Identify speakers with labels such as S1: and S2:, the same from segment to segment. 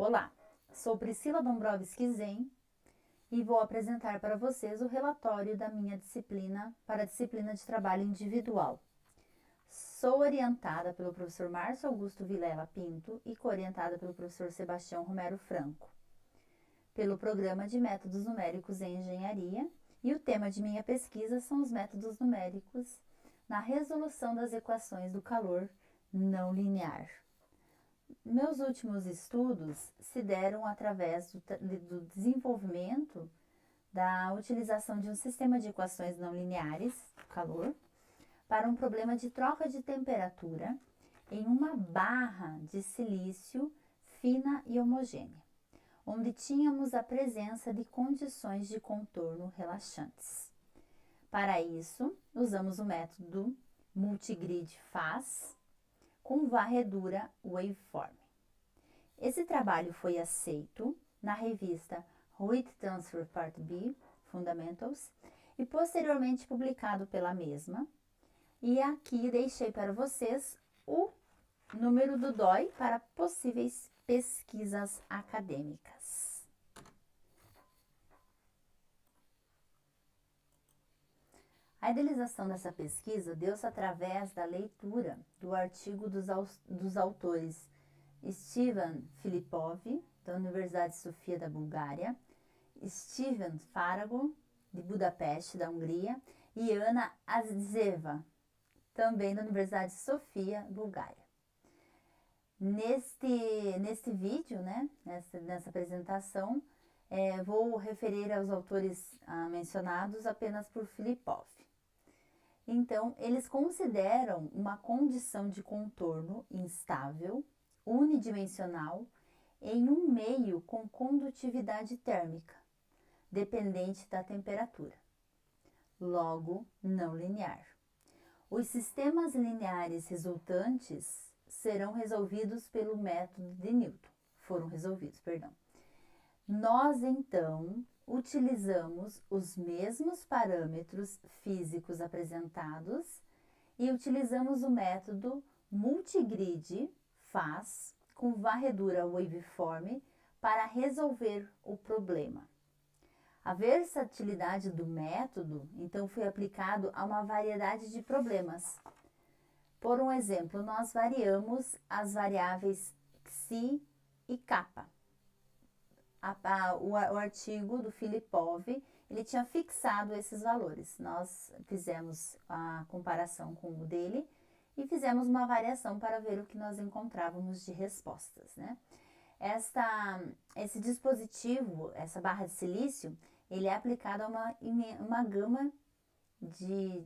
S1: Olá, sou Priscila Dombrovski Zen e vou apresentar para vocês o relatório da minha disciplina para a disciplina de trabalho individual. Sou orientada pelo professor Márcio Augusto Vilela Pinto e coorientada pelo professor Sebastião Romero Franco, pelo programa de métodos numéricos em engenharia, e o tema de minha pesquisa são os métodos numéricos na resolução das equações do calor não linear. Meus últimos estudos se deram através do desenvolvimento da utilização de um sistema de equações não lineares, calor, para um problema de troca de temperatura em uma barra de silício fina e homogênea, onde tínhamos a presença de condições de contorno relaxantes. Para isso, usamos o método multigrid FAS com varredura waveform. Esse trabalho foi aceito na revista Heat Transfer Part B, Fundamentals, e posteriormente publicado pela mesma. E aqui deixei para vocês o número do DOI para possíveis pesquisas acadêmicas. A idealização dessa pesquisa deu-se através da leitura do artigo dos autores Stevan Filipov, da Universidade Sofia da Bulgária, Steven Farago, de Budapeste, da Hungria, e Ana Azizeva, também da Universidade Sofia, Bulgária. Neste vídeo, nessa apresentação, vou referir aos autores mencionados apenas por Filipov. Então, eles consideram uma condição de contorno instável, unidimensional, em um meio com condutividade térmica, dependente da temperatura, logo não linear. Os sistemas lineares resultantes serão resolvidos pelo método de Newton. Nós, então, utilizamos os mesmos parâmetros físicos apresentados e utilizamos o método multigrid FAS com varredura waveform para resolver o problema. A versatilidade do método, então, foi aplicado a uma variedade de problemas. Por um exemplo, nós variamos as variáveis xi e kappa. O artigo do Filipov, ele tinha fixado esses valores. Nós fizemos a comparação com o dele e fizemos uma variação para ver o que nós encontrávamos de respostas, Esse dispositivo, essa barra de silício, ele é aplicado a uma gama de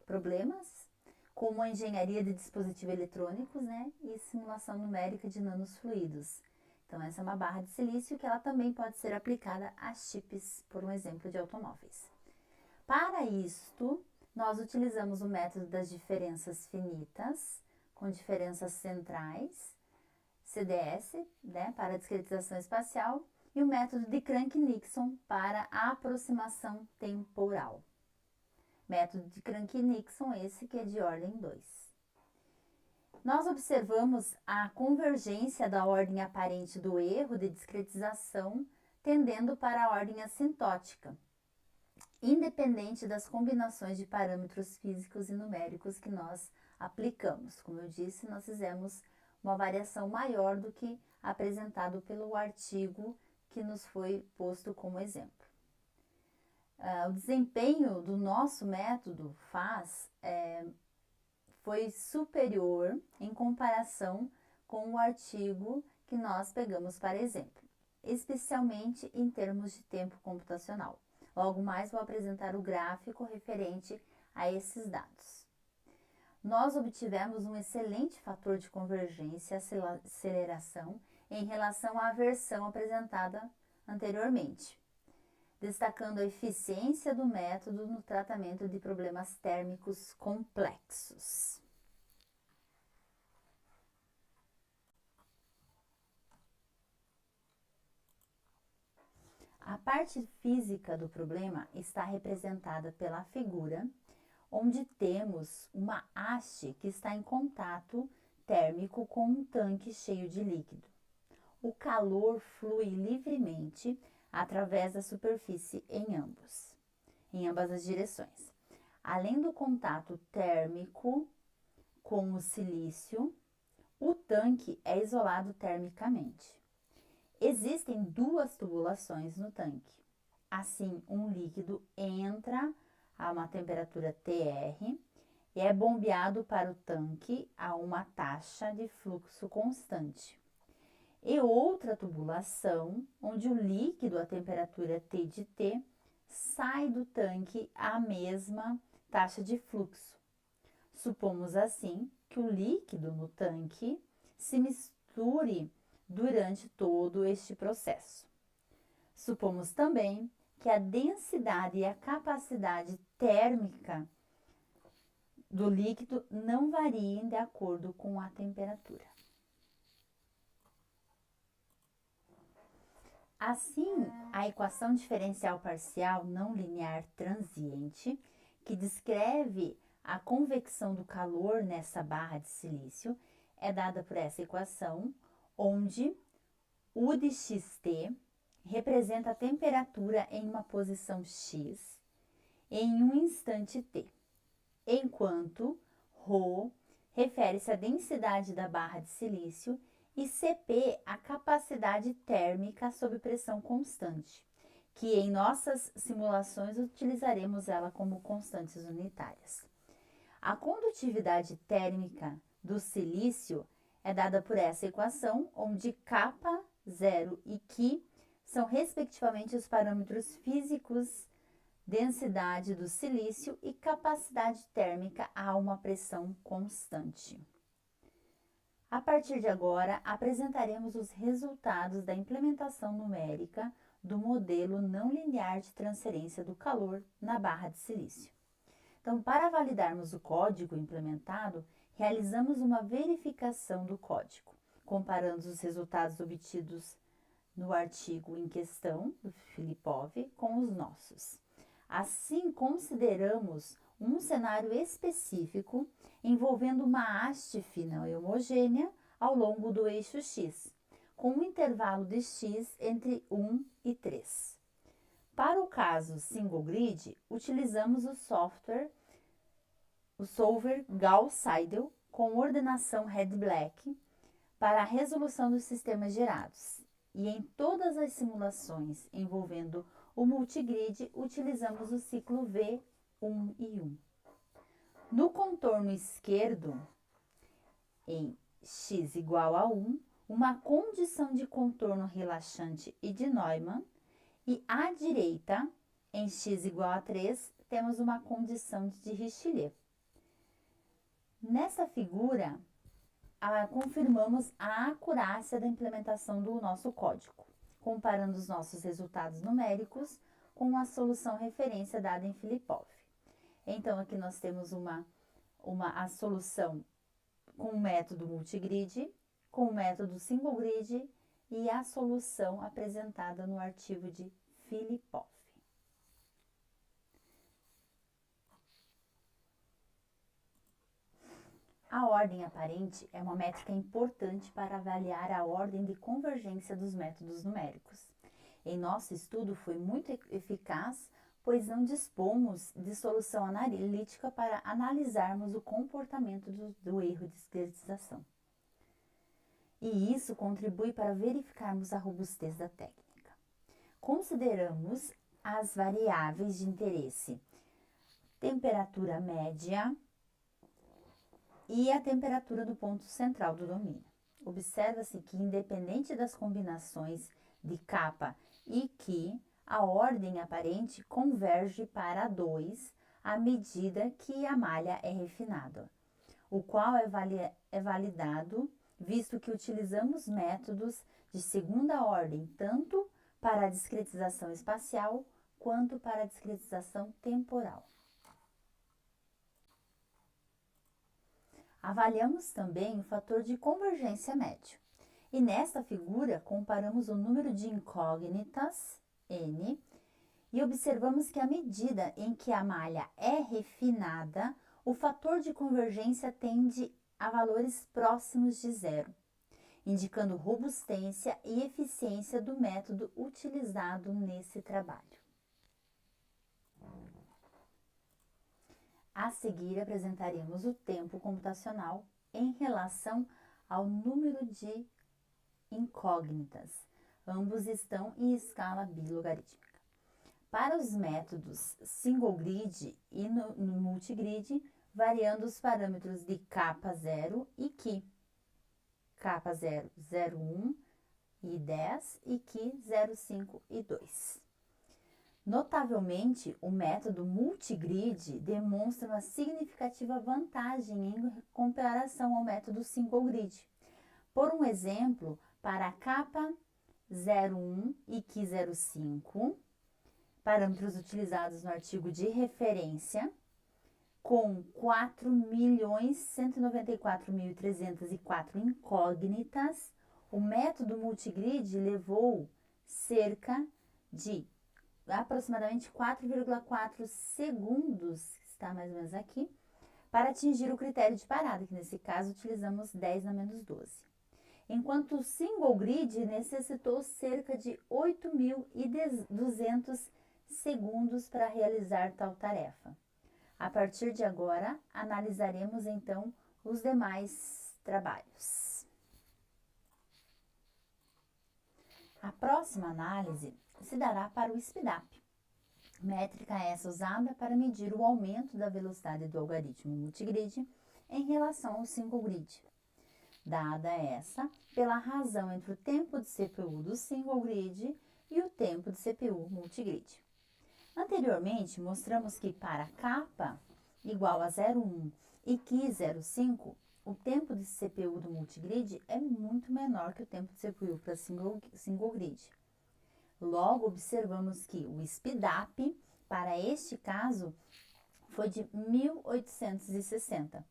S1: problemas, como a engenharia de dispositivos eletrônicos, e simulação numérica de nanosfluidos. Então, essa é uma barra de silício que ela também pode ser aplicada a chips, por um exemplo, de automóveis. Para isto, nós utilizamos o método das diferenças finitas, com diferenças centrais, CDS, para a discretização espacial, e o método de Crank-Nixon para a aproximação temporal. Método de Crank-Nixon, esse que é de ordem 2. Nós observamos a convergência da ordem aparente do erro de discretização tendendo para a ordem assintótica, independente das combinações de parâmetros físicos e numéricos que nós aplicamos. Como eu disse, nós fizemos uma variação maior do que apresentado pelo artigo que nos foi posto como exemplo. O desempenho do nosso método FAS foi superior em comparação com o artigo que nós pegamos para exemplo, especialmente em termos de tempo computacional. Logo mais vou apresentar o gráfico referente a esses dados. Nós obtivemos um excelente fator de convergência e aceleração em relação à versão apresentada anteriormente, destacando a eficiência do método no tratamento de problemas térmicos complexos. A parte física do problema está representada pela figura, onde temos uma haste que está em contato térmico com um tanque cheio de líquido. o calor flui livremente através da superfície em ambas as direções. Além do contato térmico com o silício, o tanque é isolado termicamente. Existem duas tubulações no tanque. Assim, um líquido entra a uma temperatura TR e é bombeado para o tanque a uma taxa de fluxo constante. E outra tubulação, onde o líquido a temperatura T de T sai do tanque à mesma taxa de fluxo. Supomos assim que o líquido no tanque se misture durante todo este processo. Supomos também que a densidade e a capacidade térmica do líquido não variem de acordo com a temperatura. Assim, a equação diferencial parcial não linear transiente, que descreve a convecção do calor nessa barra de silício, é dada por essa equação, onde U de xt representa a temperatura em uma posição x em um instante t, enquanto ρ refere-se à densidade da barra de silício e Cp a capacidade térmica sob pressão constante, que em nossas simulações utilizaremos ela como constantes unitárias. A condutividade térmica do silício é dada por essa equação, onde K, 0 e Qi são respectivamente os parâmetros físicos, densidade do silício e capacidade térmica a uma pressão constante. A partir de agora, apresentaremos os resultados da implementação numérica do modelo não linear de transferência do calor na barra de silício. Então, para validarmos o código implementado, realizamos uma verificação do código, comparando os resultados obtidos no artigo em questão, do Filipov, com os nossos. Assim, consideramos um cenário específico envolvendo uma haste não homogênea ao longo do eixo x, com um intervalo de x entre 1 e 3. Para o caso single grid, utilizamos o solver Gauss-Seidel com ordenação red-black para a resolução dos sistemas gerados. E em todas as simulações envolvendo o multigrid, utilizamos o ciclo V1 e 1. No contorno esquerdo, em x igual a 1, uma condição de contorno relaxante e de Neumann, e à direita, em x igual a 3, temos uma condição de Richelieu. Nessa figura, confirmamos a acurácia da implementação do nosso código, comparando os nossos resultados numéricos com a solução referência dada em Filipov. Então, aqui nós temos a solução com o método multigrid, com o método single grid e a solução apresentada no artigo de Filipov. A ordem aparente é uma métrica importante para avaliar a ordem de convergência dos métodos numéricos. Em nosso estudo foi muito eficaz, pois não dispomos de solução analítica para analisarmos o comportamento do erro de discretização. E isso contribui para verificarmos a robustez da técnica. Consideramos as variáveis de interesse: temperatura média e a temperatura do ponto central do domínio. Observa-se que, independente das combinações de K e Qi, a ordem aparente converge para 2 à medida que a malha é refinada, o qual é validado, visto que utilizamos métodos de segunda ordem, tanto para a discretização espacial quanto para a discretização temporal. Avaliamos também o fator de convergência médio. E nesta figura, comparamos o número de incógnitas, n, e observamos que à medida em que a malha é refinada, o fator de convergência tende a valores próximos de zero. indicando robustência e eficiência do método utilizado nesse trabalho. A seguir, apresentaremos o tempo computacional em relação ao número de incógnitas. Ambos estão em escala bilogarítmica. Para os métodos single grid e no multigrid, variando os parâmetros de K0 e Ki. K0, 0,1 e 10 e Ki 0,5 e 2. Notavelmente, o método multigrid demonstra uma significativa vantagem em comparação ao método single grid. Por um exemplo, para capa 0,1 e Ki 0,5, parâmetros utilizados no artigo de referência, com 4.194.304 incógnitas, o método multigrid levou cerca de aproximadamente 4,4 segundos, está mais ou menos aqui, para atingir o critério de parada, que nesse caso utilizamos 10 na menos 12. Enquanto o single grid necessitou cerca de 8.200 segundos para realizar tal tarefa. A partir de agora, analisaremos então os demais trabalhos. A próxima análise se dará para o SPIDAP, métrica essa usada para medir o aumento da velocidade do algoritmo multigrid em relação ao single grid, dada essa pela razão entre o tempo de CPU do single grid e o tempo de CPU multigrid. Anteriormente, mostramos que para kappa igual a 0,1 e Ki 0,5, o tempo de CPU do multigrid é muito menor que o tempo de CPU para single grid. Logo, observamos que o SPIDAP, para este caso, foi de 1860,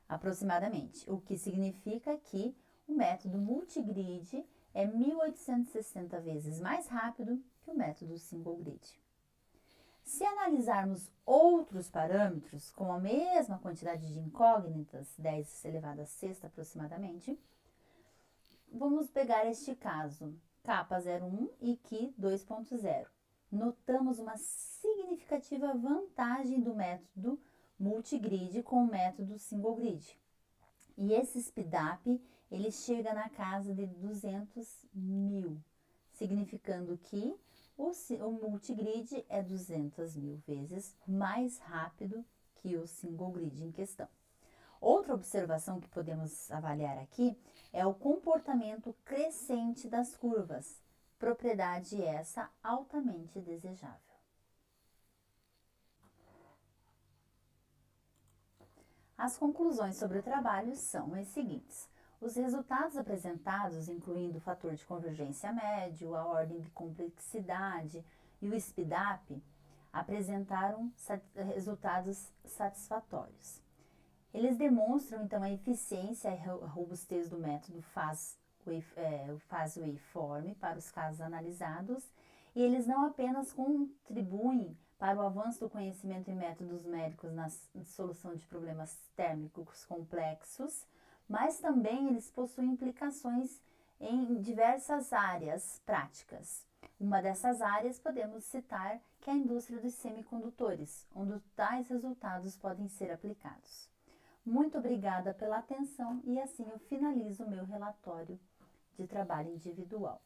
S1: aproximadamente, o que significa que o método multigrid é 1860 vezes mais rápido que o método single grid. Se analisarmos outros parâmetros com a mesma quantidade de incógnitas, 10 elevado a sexta aproximadamente, vamos pegar este caso, capa 0,1 e Ki 2,0. Notamos uma significativa vantagem do método multigrid com o método single grid. E esse SPIDAP, ele chega na casa de 200.000, significando que o multigrid é 200.000 vezes mais rápido que o single grid em questão. Outra observação que podemos avaliar aqui é o comportamento crescente das curvas, propriedade essa altamente desejável. As conclusões sobre o trabalho são as seguintes. Os resultados apresentados, incluindo o fator de convergência médio, a ordem de complexidade e o SPIDAP, apresentaram resultados satisfatórios. Eles demonstram, então, a eficiência e a robustez do método Faz Waveform para os casos analisados, e eles não apenas contribuem para o avanço do conhecimento em métodos numéricos na solução de problemas térmicos complexos, mas também eles possuem implicações em diversas áreas práticas. Uma dessas áreas podemos citar que é a indústria dos semicondutores, onde tais resultados podem ser aplicados. Muito obrigada pela atenção e assim eu finalizo o meu relatório de trabalho individual.